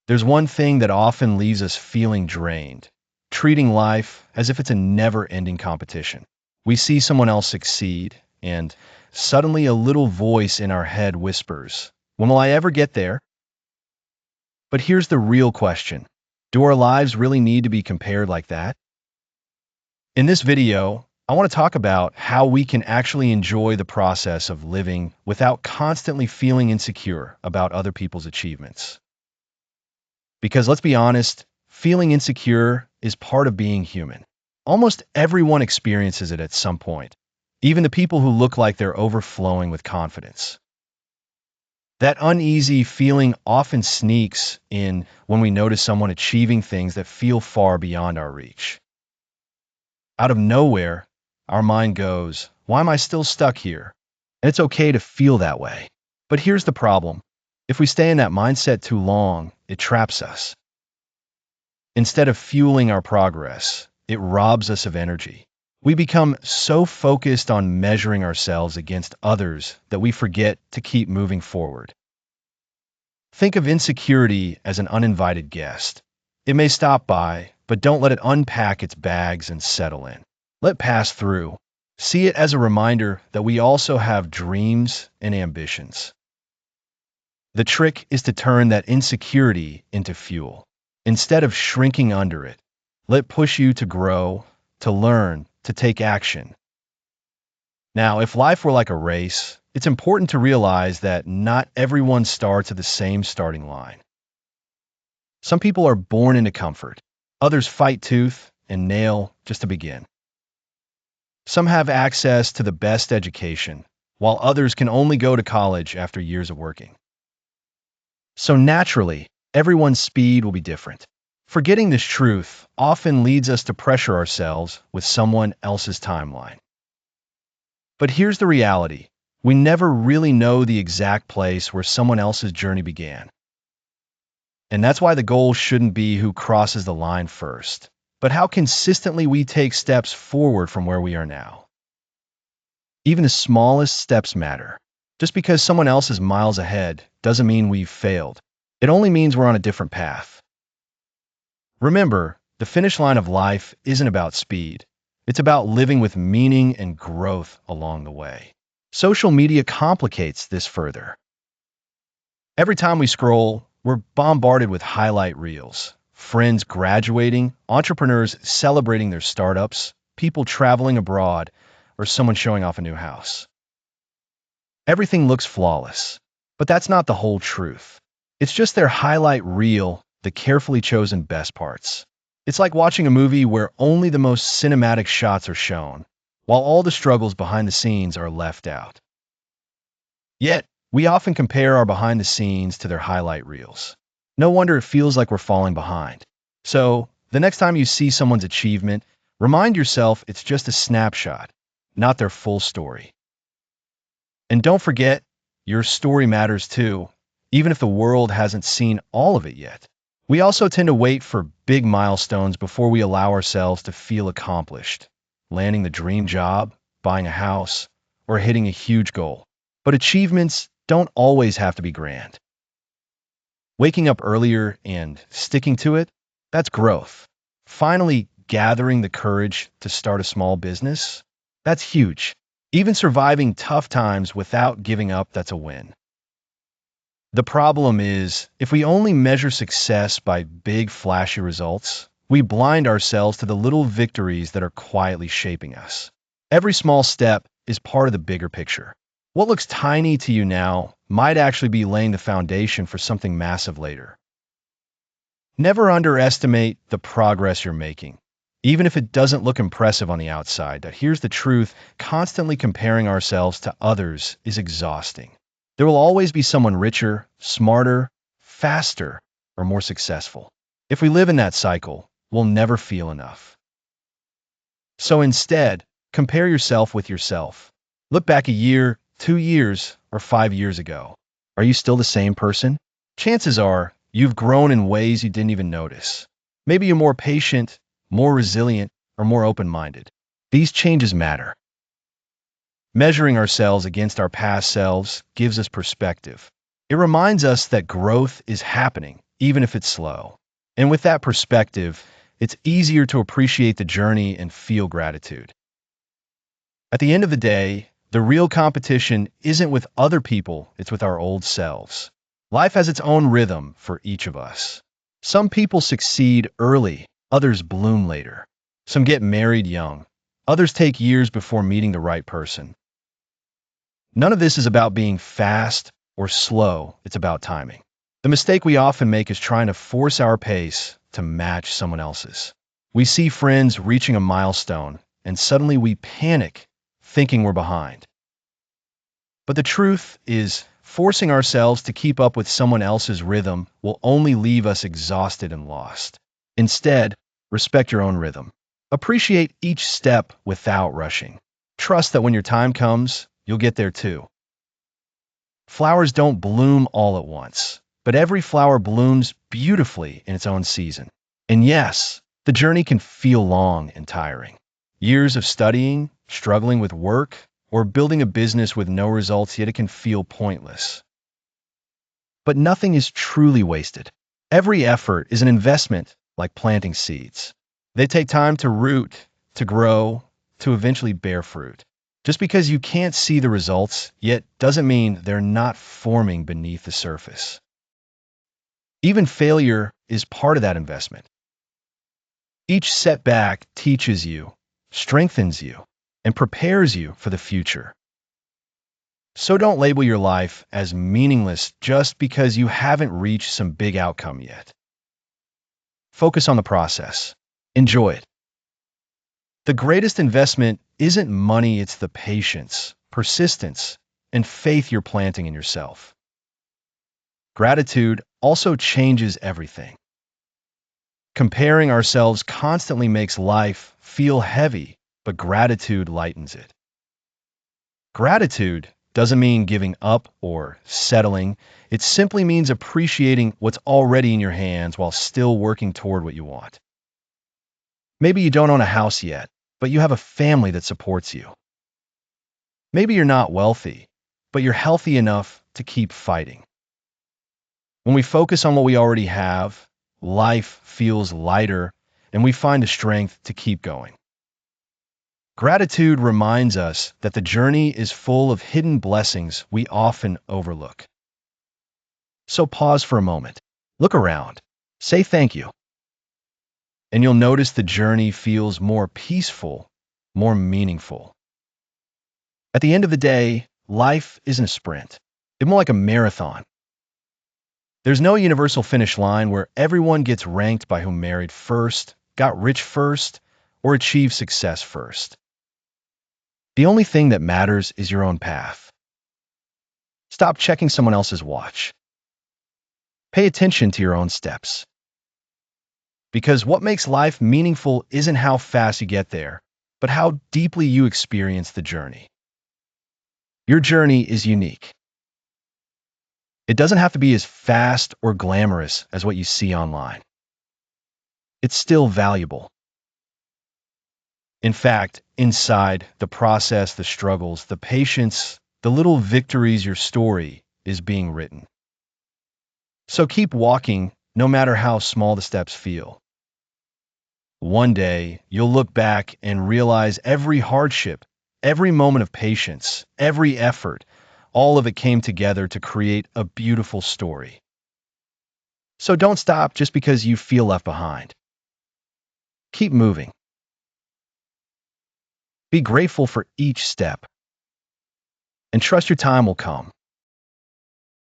There's one thing that often leaves us feeling drained, treating life as if it's a never-ending competition. We see someone else succeed, and suddenly a little voice in our head whispers, "When will I ever get there?" But here's the real question. Do our lives really need to be compared like that? In this video, I want to talk about how we can actually enjoy the process of living without constantly feeling insecure about other people's achievements. Because let's be honest, feeling insecure is part of being human. Almost everyone experiences it at some point, even the people who look like they're overflowing with confidence. That uneasy feeling often sneaks in when we notice someone achieving things that feel far beyond our reach. Out of nowhere, our mind goes, "Why am I still stuck here?" And it's okay to feel that way. But here's the problem. If we stay in that mindset too long, it traps us. Instead of fueling our progress, it robs us of energy. We become so focused on measuring ourselves against others that we forget to keep moving forward. Think of insecurity as an uninvited guest. It may stop by, but don't let it unpack its bags and settle in. Let it pass through. See it as a reminder that we also have dreams and ambitions. The trick is to turn that insecurity into fuel. Instead of shrinking under it, let it push you to grow, to learn, to take action. Now, if life were like a race, it's important to realize that not everyone starts at the same starting line. Some people are born into comfort. Others fight tooth and nail just to begin. Some have access to the best education, while others can only go to college after years of working. So naturally, everyone's speed will be different. Forgetting this truth often leads us to pressure ourselves with someone else's timeline. But here's the reality. We never really know the exact place where someone else's journey began. And that's why the goal shouldn't be who crosses the line first, but how consistently we take steps forward from where we are now. Even the smallest steps matter. Just because someone else is miles ahead doesn't mean we've failed. It only means we're on a different path. Remember, the finish line of life isn't about speed. It's about living with meaning and growth along the way. Social media complicates this further. Every time we scroll, we're bombarded with highlight reels. Friends graduating, entrepreneurs celebrating their startups, people traveling abroad, or someone showing off a new house. Everything looks flawless, but that's not the whole truth. It's just their highlight reel, the carefully chosen best parts. It's like watching a movie where only the most cinematic shots are shown, while all the struggles behind the scenes are left out. Yet, we often compare our behind the scenes to their highlight reels. No wonder it feels like we're falling behind. So, the next time you see someone's achievement, remind yourself it's just a snapshot, not their full story. And don't forget, your story matters too, even if the world hasn't seen all of it yet. We also tend to wait for big milestones before we allow ourselves to feel accomplished, landing the dream job, buying a house, or hitting a huge goal. But achievements don't always have to be grand. Waking up earlier and sticking to it, that's growth. Finally, gathering the courage to start a small business, that's huge. Even surviving tough times without giving up, that's a win. The problem is, if we only measure success by big, flashy results, we blind ourselves to the little victories that are quietly shaping us. Every small step is part of the bigger picture. What looks tiny to you now might actually be laying the foundation for something massive later. Never underestimate the progress you're making. Even if it doesn't look impressive on the outside, that here's the truth, constantly comparing ourselves to others is exhausting. There will always be someone richer, smarter, faster, or more successful. If we live in that cycle, we'll never feel enough. So instead, compare yourself with yourself. Look back a year, 2 years, or 5 years ago. Are you still the same person? Chances are, you've grown in ways you didn't even notice. Maybe you're more patient, more resilient, or more open-minded. These changes matter. Measuring ourselves against our past selves gives us perspective. It reminds us that growth is happening, even if it's slow. And with that perspective, it's easier to appreciate the journey and feel gratitude. At the end of the day, the real competition isn't with other people, it's with our old selves. Life has its own rhythm for each of us. Some people succeed early, others bloom later. Some get married young, others take years before meeting the right person. None of this is about being fast or slow, it's about timing. The mistake we often make is trying to force our pace to match someone else's. We see friends reaching a milestone, and suddenly we panic, thinking we're behind. But the truth is, forcing ourselves to keep up with someone else's rhythm will only leave us exhausted and lost. Instead, respect your own rhythm. Appreciate each step without rushing. Trust that when your time comes, you'll get there too. Flowers don't bloom all at once, but every flower blooms beautifully in its own season. And yes, the journey can feel long and tiring. Years of studying, struggling with work, or building a business with no results, yet it can feel pointless. But nothing is truly wasted. Every effort is an investment, like planting seeds. They take time to root, to grow, to eventually bear fruit. Just because you can't see the results yet doesn't mean they're not forming beneath the surface. Even failure is part of that investment. Each setback teaches you, strengthens you, and prepares you for the future. So don't label your life as meaningless just because you haven't reached some big outcome yet. Focus on the process. Enjoy it. The greatest investment isn't money, it's the patience, persistence, and faith you're planting in yourself. Gratitude also changes everything. Comparing ourselves constantly makes life feel heavy, but gratitude lightens it. Gratitude doesn't mean giving up or settling. It simply means appreciating what's already in your hands while still working toward what you want. Maybe you don't own a house yet, but you have a family that supports you. Maybe you're not wealthy, but you're healthy enough to keep fighting. When we focus on what we already have, life feels lighter and we find the strength to keep going. Gratitude reminds us that the journey is full of hidden blessings we often overlook. So pause for a moment, look around, say thank you, and you'll notice the journey feels more peaceful, more meaningful. At the end of the day, life isn't a sprint. It's more like a marathon. There's no universal finish line where everyone gets ranked by who married first, got rich first, or achieved success first. The only thing that matters is your own path. Stop checking someone else's watch. Pay attention to your own steps. Because what makes life meaningful isn't how fast you get there, but how deeply you experience the journey. Your journey is unique. It doesn't have to be as fast or glamorous as what you see online. It's still valuable. In fact, inside the process, the struggles, the patience, the little victories, your story is being written. So keep walking, no matter how small the steps feel. One day, you'll look back and realize every hardship, every moment of patience, every effort, all of it came together to create a beautiful story. So don't stop just because you feel left behind. Keep moving. Be grateful for each step, and trust your time will come.